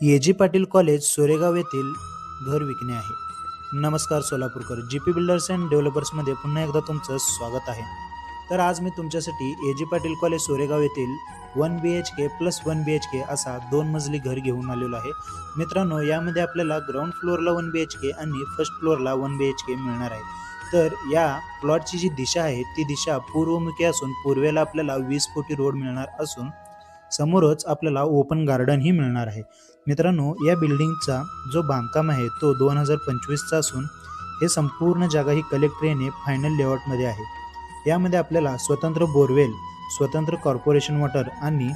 AG. Patil college Soregaon येथील घर विकणे आहे. नमस्कार सोलापूरकर, जी.पी. बिल्डर्स अँड डेव्हलपर्समध्ये पुन्हा एकदा तुमचं स्वागत आहे. तर आज मी तुमच्यासाठी ए.जी. पाटील कॉलेज सोरेगाव येथील 1 BHK प्लस 1 BHK असा 2 मजली घर घेऊन आलेलो आहे. मित्रांनो, यामध्ये आपल्याला ग्राउंड फ्लोअरला 1 BHK आणि फर्स्ट फ्लोअरला 1 BHK मिळणार आहे. तर या प्लॉटची जी दिशा आहे ती दिशा पूर्वमुखी असून पूर्वेला आपल्याला 20 फुटी रोड मिळणार असून समोरच आपल्याला ओपन गार्डन ही मिळणार आहे. मित्रांनो, या बिल्डिंगचा जो बांधकाम आहे तो 2025चा असून हे संपूर्ण जागा ही कलेक्टरीने फायनल लेआउटमध्ये आहे. यामध्ये आपल्याला स्वतंत्र बोरवेल, स्वतंत्र कॉर्पोरेशन वॉटर आणि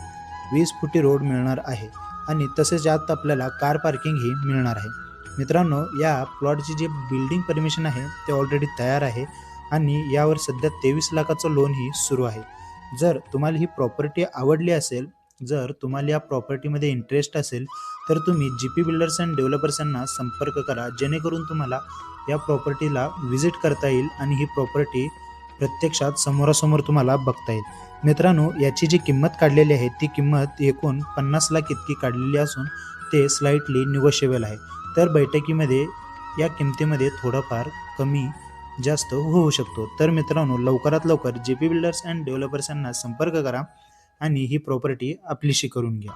20 फुटी रोड मिळणार आहे आणि तसेच यात आपल्याला कार पार्किंग ही मिळणार आहे. मित्रांनो, या प्लॉटची जी बिल्डिंग परमिशन आहे ते ऑलरेडी तयार आहे आणि यावर सध्या 23 लाखाचं लोन ही सुरू आहे. जर तुम्हाला ही प्रॉपर्टी आवडली असेल, जर तुम्हाला या प्रॉपर्टीमध्ये इंटरेस्ट असेल तर तुम्ही जी.पी. बिल्डर्स अँड डेव्हलपर्स यांना संपर्क करा, जेणेकरून तुम्हाला या प्रॉपर्टीला व्हिजिट करता येईल आणि ही प्रॉपर्टी प्रत्यक्षात समोरासमोर तुम्हाला बघता येईल. मित्रांनो, याची जी किंमत काढलेली आहे ती किंमत एकूण 50 लाख इतकी काढलेली असून ते स्लाइटली निगोशिएबल आहे. तर बैठकीमध्ये या किमतीमध्ये थोडंफार कमी जास्त होऊ शकतो. तर मित्रांनो, लवकरात लवकर जी.पी. बिल्डर्स अँड डेव्हलपर्स यांना संपर्क करा आणि ही प्रॉपर्टी आपलीशी करून घ्या.